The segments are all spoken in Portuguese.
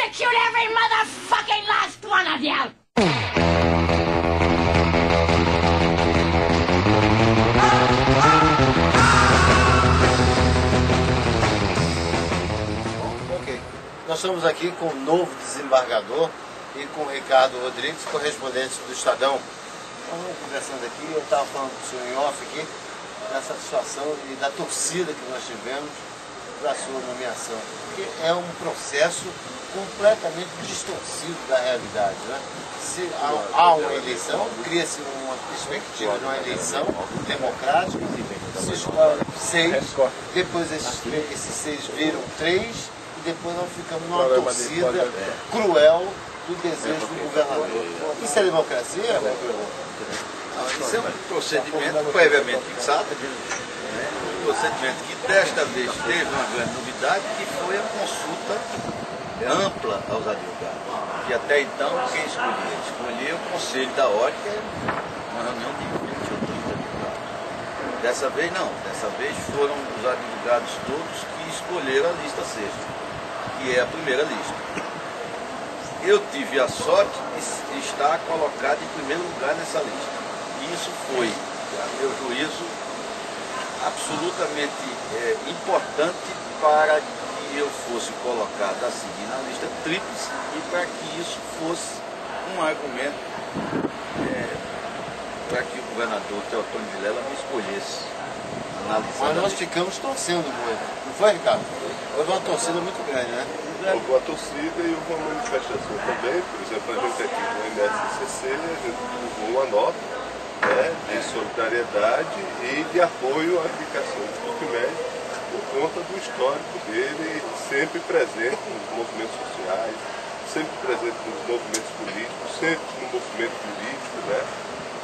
execute every motherfucking last one of you! Ok. Nós estamos aqui com o novo desembargador e com o Ricardo Rodrigues, correspondente do Estadão. Vamos conversando aqui, eu estava falando com o senhor em off aqui, dessa situação e da torcida que nós tivemos para a sua nomeação. Porque é um processo completamente distorcido da realidade, né? Se há uma eleição, cria-se uma perspectiva de uma eleição democrática, se escolhe 6, depois esses 6 viram 3 e depois nós ficamos numa torcida cruel do desejo do governador. Isso é democracia? Isso é um procedimento previamente fixado, um procedimento que desta vez teve uma grande novidade, que foi a consulta ampla aos advogados, que até então quem escolhia? Escolhia o Conselho da Ordem, que é uma reunião de 20 ou 30 advogados. Dessa vez não, dessa vez foram os advogados todos que escolheram a lista sexta, que é a primeira lista. Eu tive a sorte de estar colocado em primeiro lugar nessa lista. E isso foi, a meu juízo, absolutamente importante para que eu fosse colocado a seguir na lista tríplice e para que isso fosse um argumento para que o governador Teotônio Vilela me escolhesse. Mas nós ficamos torcendo muito, não foi, Ricardo? Houve uma torcida muito grande, né? Houve uma torcida e houve uma manifestação também. Por exemplo, a gente aqui no MSCC, a gente divulgou uma nota de solidariedade e de apoio à indicação do Tupimé por conta do histórico dele, sempre presente nos movimentos sociais, sempre presente nos movimentos políticos, sempre no movimento jurídico, né?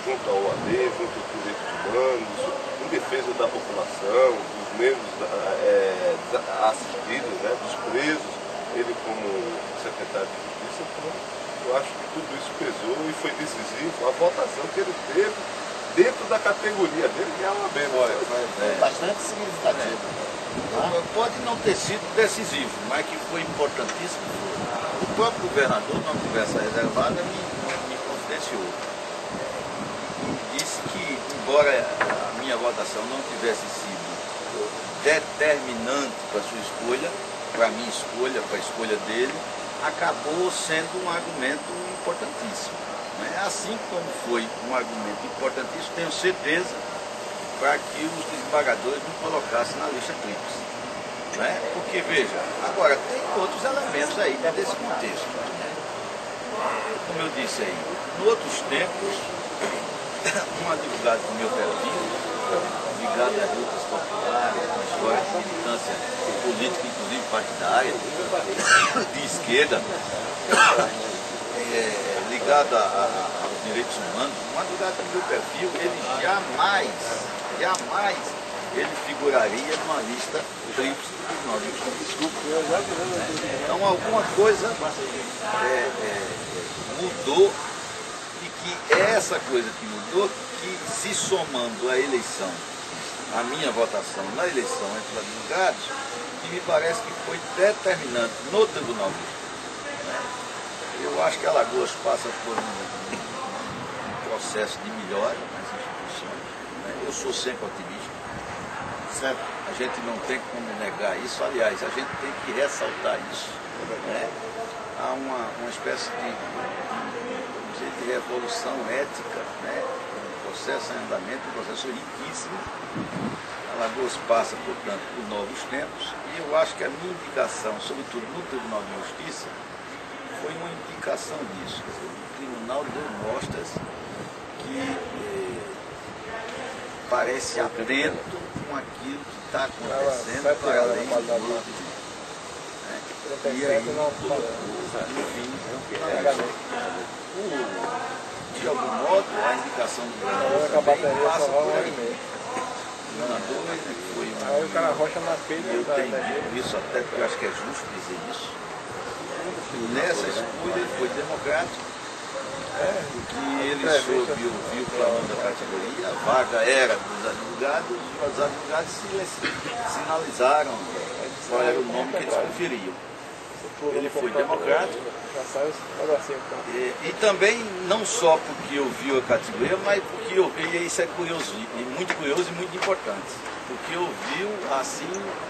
Junto à OAB, junto aos direitos humanos, em defesa da população, dos membros assistidos, né? Dos presos, ele como secretário de Justiça. Então, eu acho que tudo isso pesou e foi decisivo. A votação que ele teve dentro da categoria dele, que é a OAB. Foi bastante significativo. Pode não ter sido decisivo, mas que foi importantíssimo. O próprio governador, numa conversa reservada, me confidenciou. E disse que, embora a minha votação não tivesse sido determinante para a sua escolha, para a minha escolha, para a escolha dele, acabou sendo um argumento importantíssimo. Assim como foi um argumento importantíssimo, tenho certeza, para que os desembargadores me colocassem na lista tríplice. Porque, veja, agora tem outros elementos aí desse contexto. Como eu disse aí, em outros tempos, um advogado do meu perfil, ligado às lutas populares, uma história de militância política, inclusive partidária, de esquerda, ligado aos direitos humanos, um advogado do meu perfil, ele jamais ele figuraria numa lista tríplice do Tribunal de Justiça. Desculpa. Então alguma coisa mudou, e que é essa coisa que mudou, que se somando à eleição, a minha votação na eleição entre os advogados, que me parece que foi determinante no Tribunal de Justiça. Eu acho que Alagoas passa por um processo de melhora nas instituições. Eu sou sempre otimista. Certo. A gente não tem como negar isso. Aliás, a gente tem que ressaltar isso. Há uma espécie de revolução ética, um processo em andamento, um processo riquíssimo. Alagoas passa, portanto, por novos tempos. E eu acho que a minha indicação, sobretudo no Tribunal de Justiça, foi uma indicação disso. O tribunal deu mostras que parece atento com aquilo que está acontecendo para além do mundo. E aí, de algum modo, a indicação do governador também passa por aí. O governador foi aí o cara rocha na telha. Eu tenho dito isso até porque eu acho que é justo dizer isso. Nessa escolha ele foi democrático, porque ele soube ouvir o clamor da categoria, a vaga era dos advogados, e os advogados sinalizaram qual era o nome que eles preferiam. Ele foi democrático. Já saiu esse pedacinho. E também, não só porque ouviu a categoria, mas porque ouviu, e isso é curioso, e muito curioso e muito importante, porque ouviu, assim,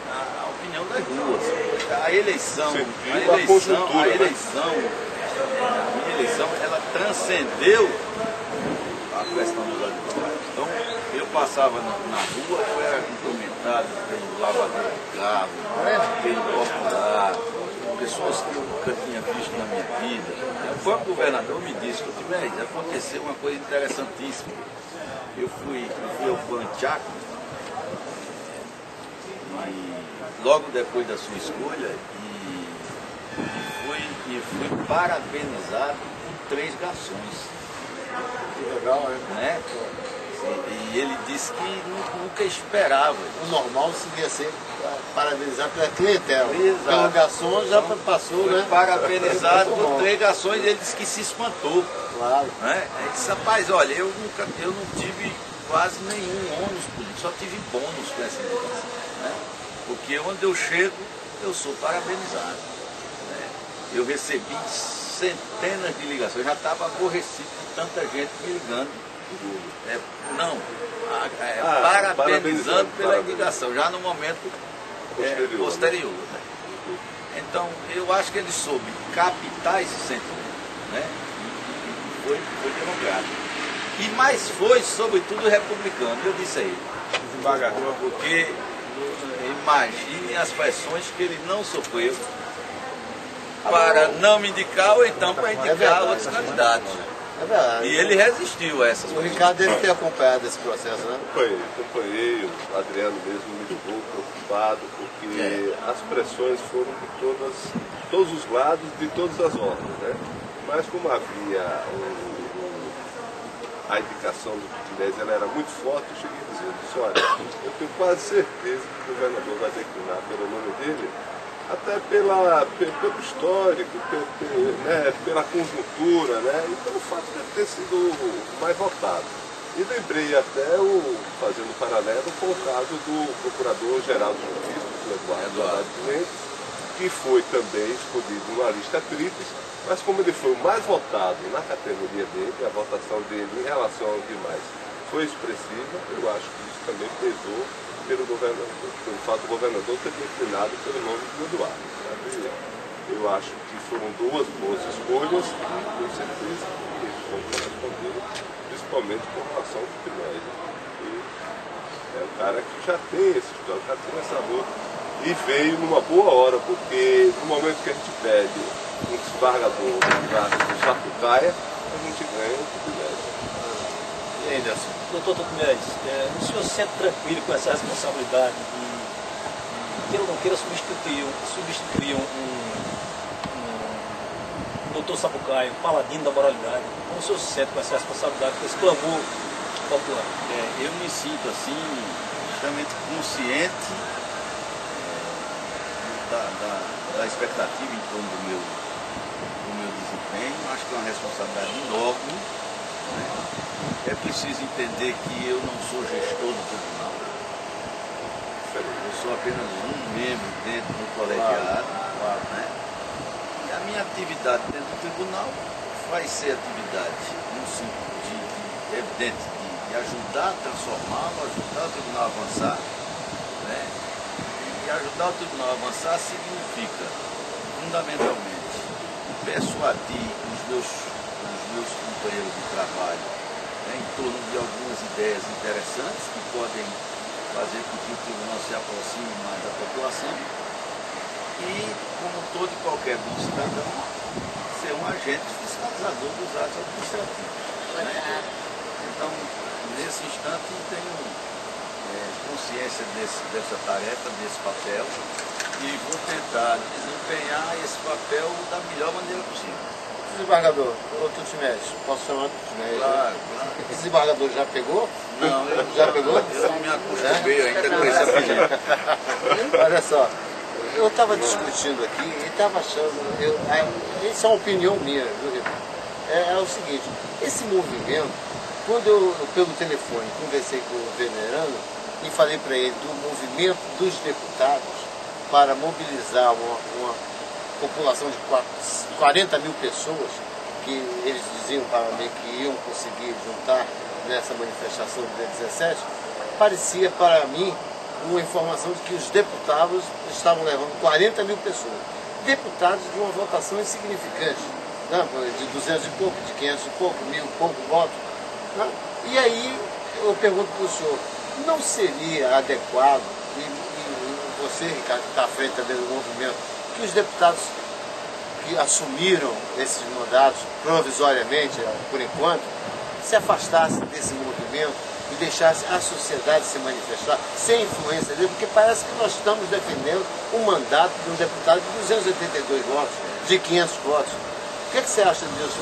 a opinião das ruas. A eleição, a minha eleição, ela transcendeu a questão dos advogados. Então, eu passava na rua, eu era cumprimentado pelo lavador de carro, pelo popular, pessoas que eu nunca tinha visto na minha vida. O próprio governador me disse, aconteceu uma coisa interessantíssima. Eu fui ao Panchaco, logo depois da sua escolha, e fui parabenizado por 3 garçons. Que legal, né? E ele disse que nunca esperava. O normal seria ser parabenizado pela clientela. Exato. Pelo garçom já passou, Foi né? parabenizado por 3 garçons e ele disse que se espantou. Claro. Né? Ele disse, rapaz, olha, eu não tive quase nenhum ônus político, só tive bônus com essa indicação. Né? Porque onde eu chego, eu sou parabenizado. Né? Eu recebi centenas de ligações, eu já estava aborrecido de tanta gente me ligando. Parabenizando pela indicação, já no momento posterior. Né? Então, eu acho que ele soube captar esse sentimento, né? E foi democrático. E mais foi, sobretudo, republicano. Eu disse a ele, desembargador, porque imagine as pressões que ele não sofreu para não me indicar ou então para indicar outros candidatos. É verdade. E ele resistiu a essas O coisas. Ricardo deve ter acompanhado esse processo, né? Acompanhei, o Adriano mesmo me ligou preocupado, porque as pressões foram de todos os lados, de todas as ordens, né? Mas como havia a indicação do Putinés, ela era muito forte, eu cheguei dizendo, olha, eu tenho quase certeza que o governador vai declinar pelo nome dele, até pelo histórico, pela conjuntura, né? E pelo fato de ter sido o mais votado. E lembrei até, fazendo um paralelo com o caso do Procurador-Geral de Justiça, o Eduardo Mendes, que foi também escolhido numa lista tríplice, mas como ele foi o mais votado na categoria dele, a votação dele em relação aos demais foi expressiva, eu acho que isso também pesou pelo governador, pelo fato do governador ter declinado pelo nome do Eduardo. Eu acho que foram 2 boas escolhas e com certeza que eles vão corresponder, principalmente com relação ao Putinés. É um cara que já tem esse histórico, já tem essa luta e veio numa boa hora, porque no momento que a gente pede um desembargador do Sapucaia, a gente ganha o Putinés. E aí, Nelson? Doutor Totumés, o senhor se sente tranquilo com essa responsabilidade de queira ou não queira substituir um doutor Sapucaia, um paladino da moralidade? Como o senhor se sente com essa responsabilidade, com esse clamor popular? Eu me sinto assim, extremamente consciente da expectativa em torno do meu desempenho. Acho que é uma responsabilidade enorme. É preciso entender que eu não sou gestor do tribunal. Eu sou apenas um membro dentro do colegiado. Né? E a minha atividade dentro do tribunal vai ser atividade no sentido evidente de ajudar a transformá-lo, ajudar o tribunal a avançar. Né? E ajudar o tribunal a avançar significa, fundamentalmente, persuadir os meus companheiros de trabalho em torno de algumas ideias interessantes que podem fazer com que o tribunal se aproxime mais da população e, como todo e qualquer bom cidadão, ser um agente fiscalizador dos atos administrativos. Né? Então, nesse instante, tenho consciência dessa tarefa, desse papel e vou tentar desempenhar esse papel da melhor maneira possível. Desembargador, o Tutimés, posso chamar de Tutimés? Claro. Esse desembargador já pegou? Não, já pegou? Eu não me acostumei ainda com esse apelido. Olha só, eu estava discutindo aqui e estava achando, isso é uma opinião minha, viu, Ricardo? É o seguinte, esse movimento, quando eu, pelo telefone, conversei com o venerano e falei para ele do movimento dos deputados para mobilizar população de 40 mil pessoas, que eles diziam para mim que iam conseguir juntar nessa manifestação do dia 17, parecia para mim uma informação de que os deputados estavam levando 40 mil pessoas. Deputados de uma votação insignificante, né? De 200 e pouco, de 500 e pouco, 1000 e pouco votos. Né? E aí eu pergunto para o senhor, não seria adequado, e você, Ricardo, que está à frente também do movimento, que os deputados que assumiram esses mandatos provisoriamente, por enquanto, se afastassem desse movimento e deixassem a sociedade se manifestar sem influência dele, porque parece que nós estamos defendendo o mandato de um deputado de 282 votos, de 500 votos. O que você acha disso?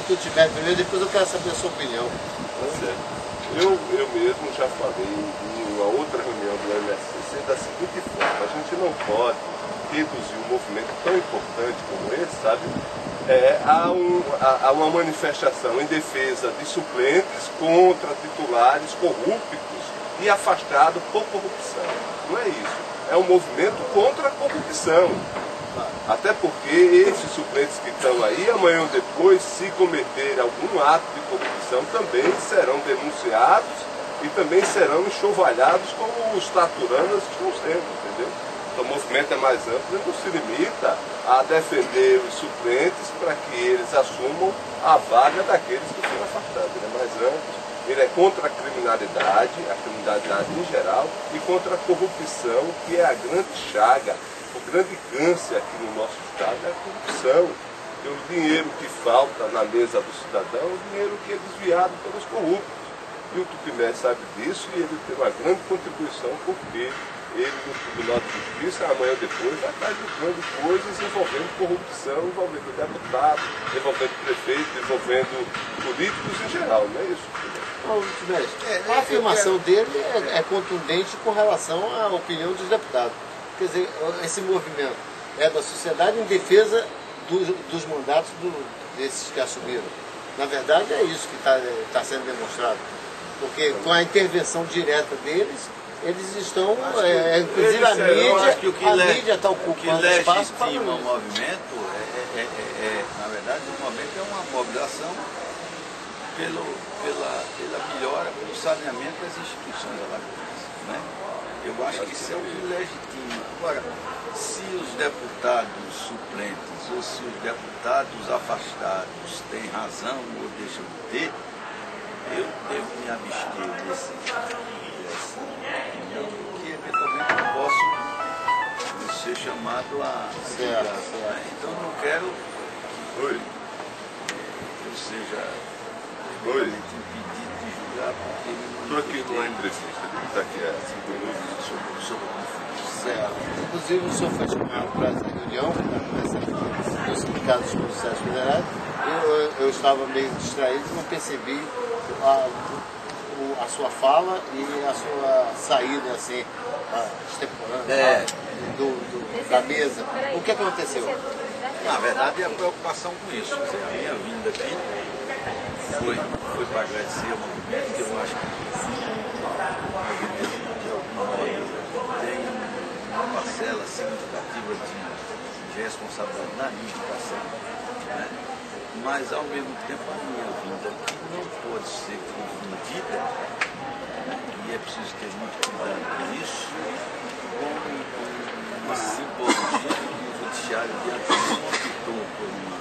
Tu tiver primeiro, depois eu quero saber a sua opinião. Eu mesmo já falei em uma outra reunião do MSCC da seguinte forma: a gente não pode reduzir um movimento tão importante como esse, sabe, a uma manifestação em defesa de suplentes contra titulares corruptos e afastados por corrupção. Não é isso. É um movimento contra a corrupção. Até porque esses suplentes que estão aí, amanhã ou depois, se cometerem algum ato de corrupção, também serão denunciados e também serão enxovalhados como os taturanas estão sendo, entendeu? Então, o movimento é mais amplo, ele não se limita a defender os suplentes para que eles assumam a vaga daqueles que foram afastados. Ele é mais amplo, ele é contra a criminalidade em geral, e contra a corrupção, que é a grande chaga. O grande câncer aqui no nosso estado é a corrupção. E o dinheiro que falta na mesa do cidadão é o dinheiro que é desviado pelos corruptos. E o Tupinambá sabe disso, e ele tem uma grande contribuição, porque ele no Tribunal de Justiça, amanhã ou depois, vai estar julgando coisas envolvendo corrupção, envolvendo deputados, envolvendo prefeitos, envolvendo políticos em geral, não é isso? A afirmação dele é contundente com relação à opinião dos deputados. Quer dizer, esse movimento é da sociedade em defesa dos mandatos desses que assumiram. Na verdade, é isso que está sendo demonstrado. Porque com a intervenção direta deles, eles estão, inclusive a mídia está ocupando espaço para o movimento, na verdade, o movimento é uma mobilização pela melhora, pelo saneamento das instituições alagoanas, né? Eu acho que isso é o que legitima. Agora, se os deputados suplentes ou se os deputados afastados têm razão ou deixam de ter, eu devo me abster dessa opinião, porque eventualmente eu posso ser chamado a julgar. Então eu não quero que eu seja impedido de julgar, porque estou aqui numa entrevista, ele está aqui há 5 minutos sobre o conflito. Certo. Inclusive o senhor foi chamado para essa reunião, dos sindicatos policiais federais. Eu estava meio distraído e não percebi a sua fala e a sua saída assim, extemporânea da mesa. O que aconteceu? Na verdade, é a preocupação com isso. Quer dizer, a minha vinda aqui foi para agradecer ao movimento, que eu acho que de alguma maneira tem uma parcela significativa de responsabilidade na limitação, né? Mas ao mesmo tempo a minha vinda aqui não pode ser confundida, e é preciso ter muito cuidado com isso, com uma simbologia que o judiciário de Atenas optou por uma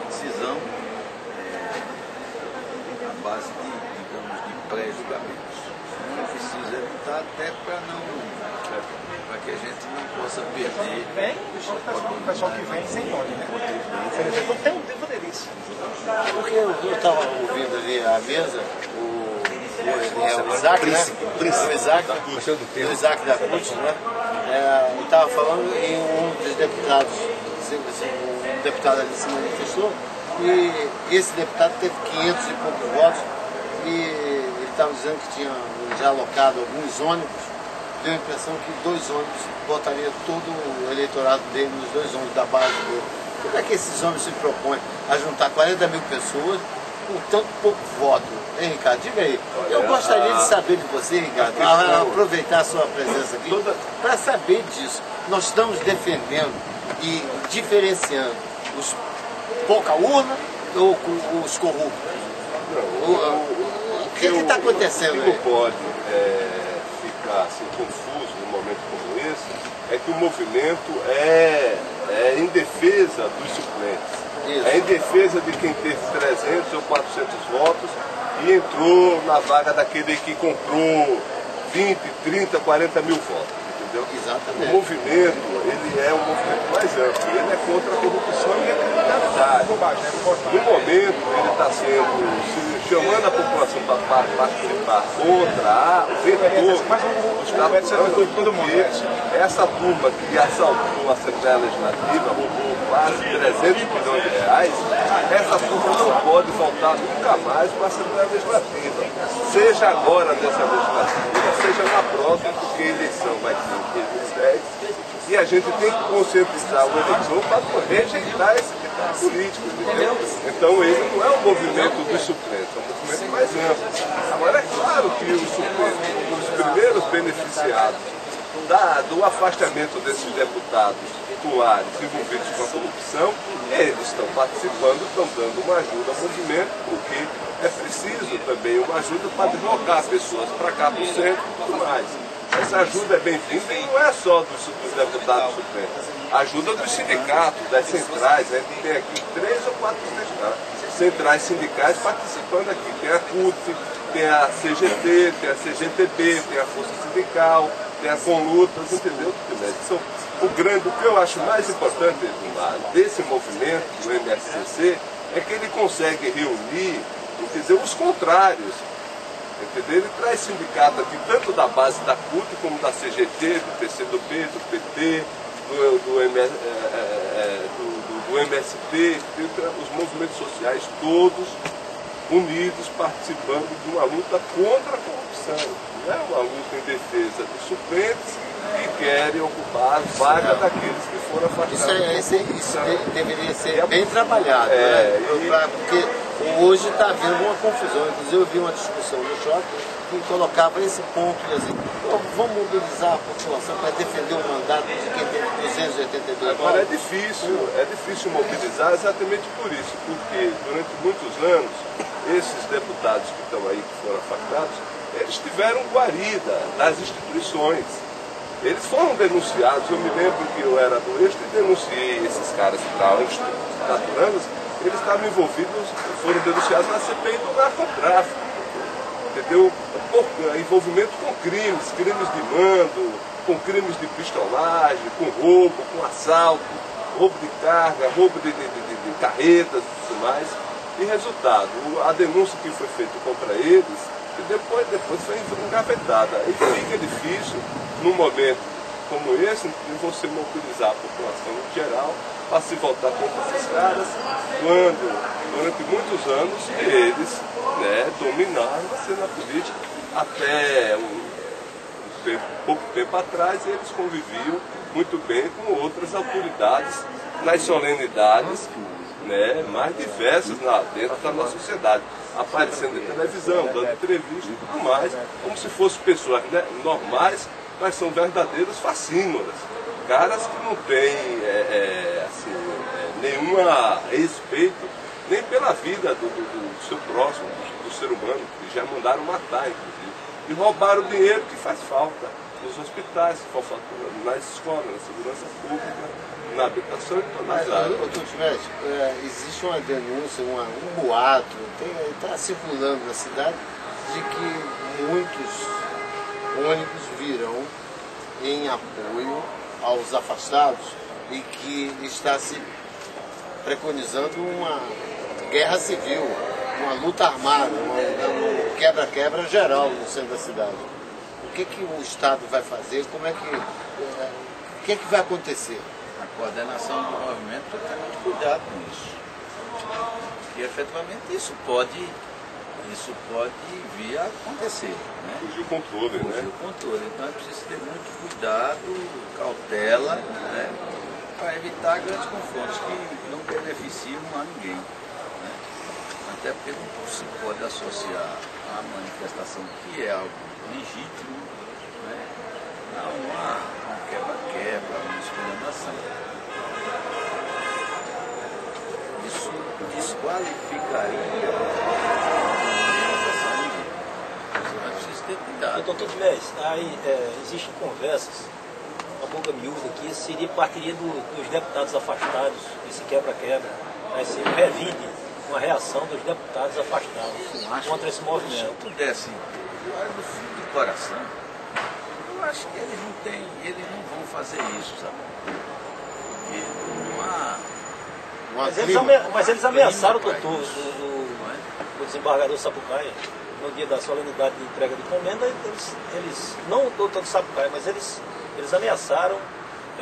decisão à base de, digamos, de pré-julgamentos. É preciso evitar até para que a gente não possa perder o pessoal que vem sem nome, né? Não tem um tempo delícia. Porque eu estava ouvindo ali a mesa, o Isaac, né? O Isaac da CUT, né? Ele estava falando em um dos deputados, um deputado ali se manifestou, e esse deputado teve 500 e poucos votos, e ele estava dizendo que tinha já alocado alguns ônibus. Deu a impressão que 2 ônibus botaria todo o eleitorado dele nos 2 ônibus da base dele. Como é que esses ônibus se propõem a juntar 40 mil pessoas com tanto pouco voto? Hein, Ricardo? Diga aí. Eu gostaria de saber de você, Ricardo, aproveitar a sua presença aqui, para saber disso. nós estamos defendendo e diferenciando os pouca urna ou os corruptos? O que está acontecendo aí? O que não pode ficar assim, confuso num momento como esse é que o movimento é em defesa dos suplentes. Isso. É em defesa de quem teve 300 ou 400 votos e entrou na vaga daquele que comprou 20, 30, 40 mil votos. Entendeu? Exatamente. O movimento, ele é um movimento mais amplo. Ele é contra a corrupção e a criminalidade. No momento, ele está chamando a população para participar contra o vetor dos carros, porque essa turma que assaltou a Assembleia Legislativa, roubou quase 300 bilhões de reais, essa turma não pode voltar nunca mais para a Assembleia Legislativa. Seja agora nessa legislativa, seja na próxima, porque a eleição vai ser em 2010, e a gente tem que conscientizar o eleitor para rejeitar esse tipo de político, entendeu? Então ele não é um movimento dos suplentes, é um movimento mais amplo. Agora é claro que os suplentes, os primeiros beneficiados do afastamento desses deputados titulares envolvidos com a corrupção, eles estão participando, estão dando uma ajuda ao movimento, porque é preciso também uma ajuda para deslocar pessoas para cá, para o centro e tudo mais. Essa ajuda é bem-vinda e não é só dos deputados suplentes. Ajuda dos sindicatos, das centrais. A gente tem aqui 3 ou 4 centrais sindicais participando aqui. Tem a CUT, tem a CGT, tem a CGTB, tem a Força Sindical, tem a Conlutas, entendeu? O que eu acho mais importante desse movimento, do MSCC, é que ele consegue reunir, entendeu, os contrários. Entendeu? Ele traz sindicato aqui, tanto da base da CUT, como da CGT, do PCdoB, do PT, do MST, os movimentos sociais todos unidos, participando de uma luta contra a corrupção. Não é uma luta em defesa dos suplentes que querem ocupar as vagas daqueles que foram afastados. Isso deveria ser bem trabalhado, né? Porque hoje está havendo uma confusão. Inclusive eu vi uma discussão no shopping que colocava esse ponto, assim, vamos mobilizar a população para defender o mandato de quem tem 282 votos. Agora é difícil mobilizar exatamente por isso, porque durante muitos anos esses deputados que estão aí, que foram afastados, eles tiveram guarida das instituições. Eles foram denunciados. Eu me lembro que eu era do Eixo e denunciei esses caras que estavam estaturanos. Eles estavam envolvidos, foram denunciados na CPI do narcotráfico, entendeu? Por envolvimento com crimes de mando, com crimes de pistolagem, com roubo, com assalto, roubo de carga, roubo de carretas e tudo mais. E resultado, a denúncia que foi feita contra eles, e depois foi engavetada. E fica difícil, num momento como esse, de você mobilizar a população em geral para se voltar contra esses caras, quando, durante muitos anos, eles dominaram a cena política. Até pouco tempo atrás, eles conviviam muito bem com outras autoridades nas solenidades mais diversas dentro da nossa sociedade, aparecendo em televisão, dando entrevista e tudo mais, como se fossem pessoas normais, mas são verdadeiros facínoras, caras que não têm nenhum respeito nem pela vida do seu próximo, do ser humano, que já mandaram matar, inclusive, e roubaram o dinheiro que faz falta nos hospitais, nas escolas, na segurança pública, na habitação e em todas as áreas. Existe uma denúncia, um boato, está circulando na cidade, de que muitos ônibus virão em apoio aos afastados e que está se preconizando uma guerra civil, uma luta armada, um quebra-quebra geral no centro da cidade. O que o Estado vai fazer? O que vai acontecer? A coordenação do movimento tem muito cuidado com isso. E efetivamente isso pode vir a acontecer. Fugir o controle, Fugir o controle. Então é preciso ter muito cuidado, cautela, para evitar grandes confrontos que não beneficiam a ninguém. Até porque não se pode associar a manifestação, que é algo legítimo, a uma quebra-quebra, uma escolha-nação. Isso desqualificaria a ninguém. Mas precisa ter cuidado. Doutor Dimés, aí existem conversas, a boca miúda aqui, partiria dos deputados afastados, esse quebra-quebra, se revide uma reação dos deputados afastados contra esse movimento. Se eu pudesse, no fundo do coração, eu acho que eles não vão fazer isso, sabe? Porque não há... Mas eles ameaçaram o desembargador Sapucaia, no dia da solenidade de entrega de encomenda, eles não o doutor Sapucaia, mas eles ameaçaram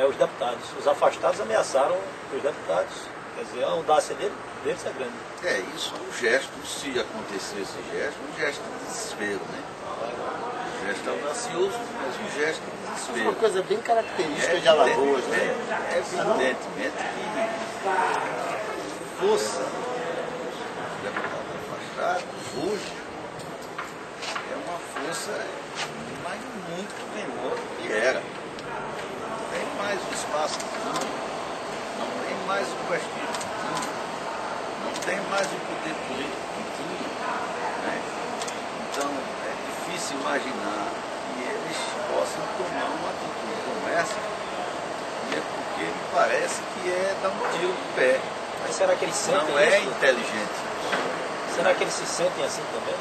os deputados. Os afastados ameaçaram os deputados. Quer dizer, a audácia deles é grande. Isso é um gesto, se acontecer esse gesto, um gesto de desespero, né? Um gesto audacioso, mas um gesto de desespero. É uma coisa bem característica de Alagoas, né? Evidentemente que a força dos deputados afastados hoje é uma força mas muito menor do que era. Não tem mais o espaço do mundo, não tem mais o prestígio que tinha, não tem mais o poder político que tinha. Né? Então é difícil imaginar que eles possam tomar uma atitude como essa, porque me parece que é dar um tiro no pé. Mas será que eles sentem não é isso? inteligente. Será que eles se sentem assim também?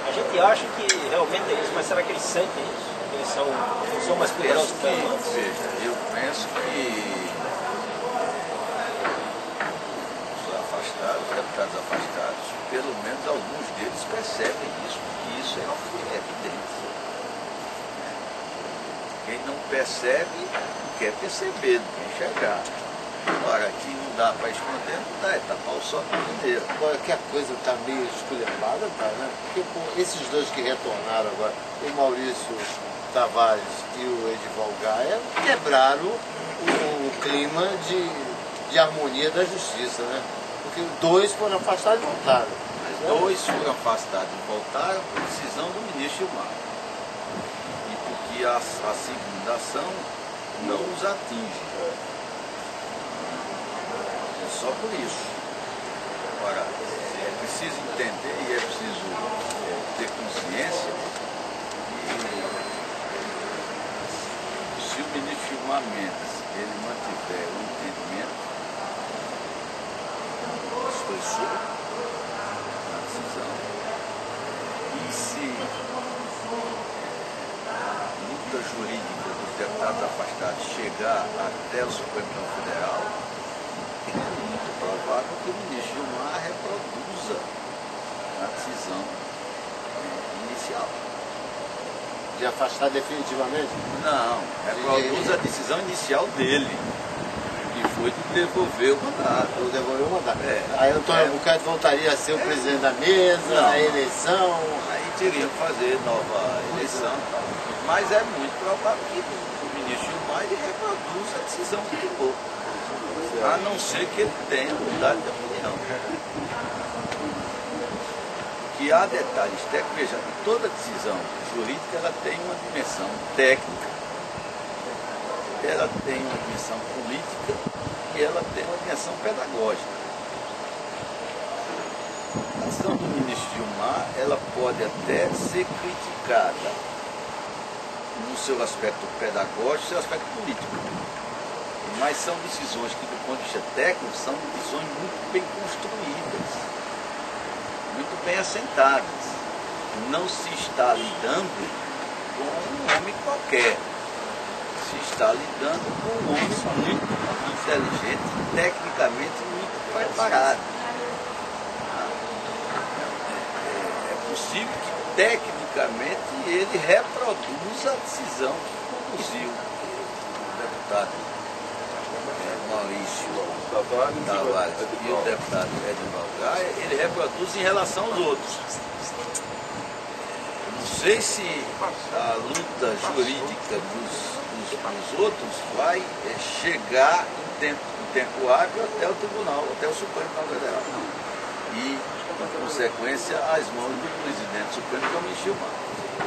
A gente acha que realmente é isso, mas será que eles sentem isso? Eles são mais poderosos que antes? Veja, eu penso que os afastados, os deputados afastados, pelo menos alguns deles percebem isso, porque isso é evidente. Quem não percebe, não quer perceber, não quer enxergar. Agora, aqui não dá para esconder, não dá, é tapar o sol com inteiro. Agora que a coisa está meio esculhambada, tá, né? Porque esses dois que retornaram agora, o Maurício Tavares e o Edival Gaia, quebraram o clima de harmonia da justiça, né? Porque dois foram afastados e voltaram. Mas dois foram afastados e voltaram por decisão do ministro Gilmar. E porque a segunda ação não os atinge. Só por isso. Agora, é preciso entender e é preciso ter consciência que se o ministro Gilmar Mendes ele mantiver o entendimento, isso foi solto na decisão, e se a luta jurídica dos deputados afastados chegar até o Supremo Tribunal Federal, é muito provável que o ministro Gilmar reproduza a decisão inicial. De afastar definitivamente? Não, reproduza a decisão inicial dele, que foi de devolver o mandato. Eu devolvi o mandato. Aí o Antônio Albuquerque voltaria a ser o presidente da mesa, a eleição. Aí teriam que fazer nova eleição. Mas é muito provável que o ministro Gilmar ele reproduza a decisão que tomou. A não ser que ele tenha mudado de opinião. Que há detalhes técnicos, veja, toda decisão jurídica ela tem uma dimensão técnica, ela tem uma dimensão política e ela tem uma dimensão pedagógica. A decisão do ministro Gilmar ela pode até ser criticada no seu aspecto pedagógico e no seu aspecto político. Mas são decisões que, do ponto de vista técnico, são decisões muito bem construídas, muito bem assentadas. Não se está lidando com um homem qualquer. Se está lidando com um homem muito inteligente, tecnicamente muito preparado. É possível que, tecnicamente, ele reproduza a decisão que conduziu o deputado Maurício Tavares e o deputado Edival Gaia, ele reproduz em relação aos outros. Não sei se a luta jurídica dos outros vai chegar em tempo hábil até o Tribunal, até o Supremo Tribunal Federal. E, por consequência, às mãos do presidente Supremo, que é o ministro Gilmar.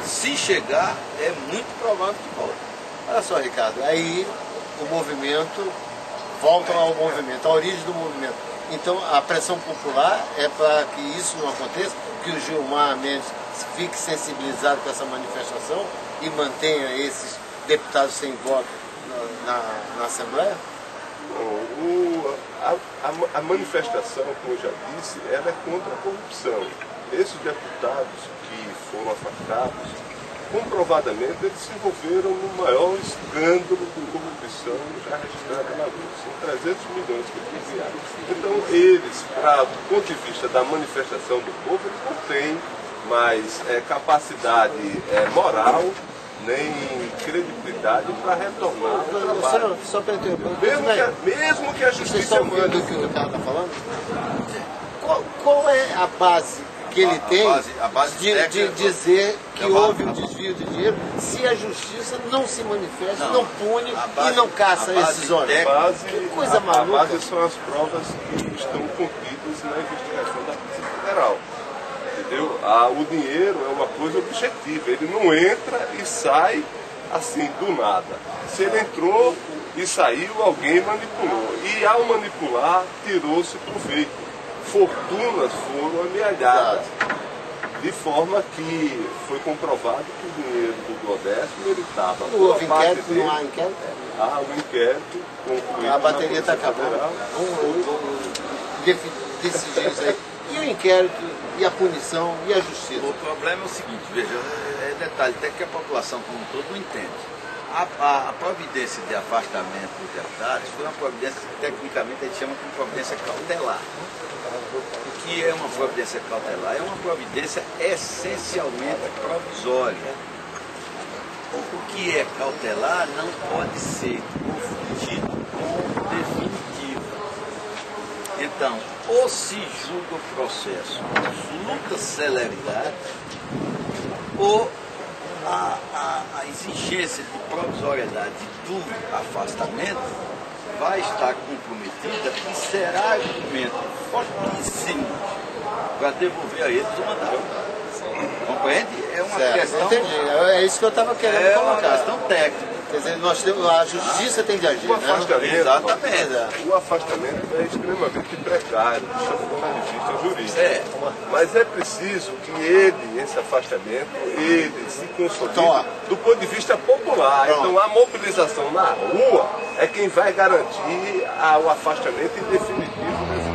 Se chegar, é muito provável que volte. Olha só, Ricardo, aí o movimento, volta ao movimento, a origem do movimento. Então a pressão popular é para que isso não aconteça, que o Gilmar Mendes fique sensibilizado com essa manifestação e mantenha esses deputados sem voto na Assembleia? A manifestação, como eu já disse, ela é contra a corrupção. Esses deputados que foram afastados, comprovadamente eles se envolveram no maior escândalo de corrupção já registrado na Rússia, em 300 milhões que eles enviaram. Então eles, do ponto de vista da manifestação do povo, eles não têm mais capacidade moral, nem credibilidade para retornar ao trabalho. Só para interromper, mesmo que a vocês justiça estão vendo o que o Ricardo está falando? Qual é a base que ele tem a base de dizer que houve um desvio de dinheiro se a justiça não se manifesta, não pune e não caça esses homens? Que coisa maluca. A base são as provas que estão contidas na investigação da Polícia Federal. Entendeu? O dinheiro é uma coisa objetiva, ele não entra e sai assim do nada. Se ele entrou e saiu, alguém manipulou. E ao manipular, tirou-se proveito. Fortunas foram amealhadas. De forma que foi comprovado que o dinheiro do Duodécimo ele estava. Houve inquérito, não há inquérito? Há um inquérito concluído. A bateria está acabando. Vamos decidir isso aí. E o inquérito, e a punição, e a justiça? O problema é o seguinte, veja, detalhe, até que a população como um todo não entende. A providência de afastamento dos deputados foi uma providência que tecnicamente a gente chama de providência cautelar. O que é uma providência cautelar? É uma providência essencialmente provisória. O que é cautelar não pode ser confundido com definitivo. Então, ou se julga o processo com absoluta celeridade, ou a exigência de provisoriedade do afastamento vai estar comprometida e será argumento fortíssimo para devolver a eles o mandato. Compreende? É uma questão. Entendi. É isso que eu estava querendo colocar. É uma questão técnica. Quer dizer, a justiça tem de agir, O afastamento, Exatamente. O afastamento é extremamente precário, do ponto de vista jurídico. Mas é preciso que esse afastamento, se consolide do ponto de vista popular. Então a mobilização na rua é quem vai garantir o afastamento em definitivo desse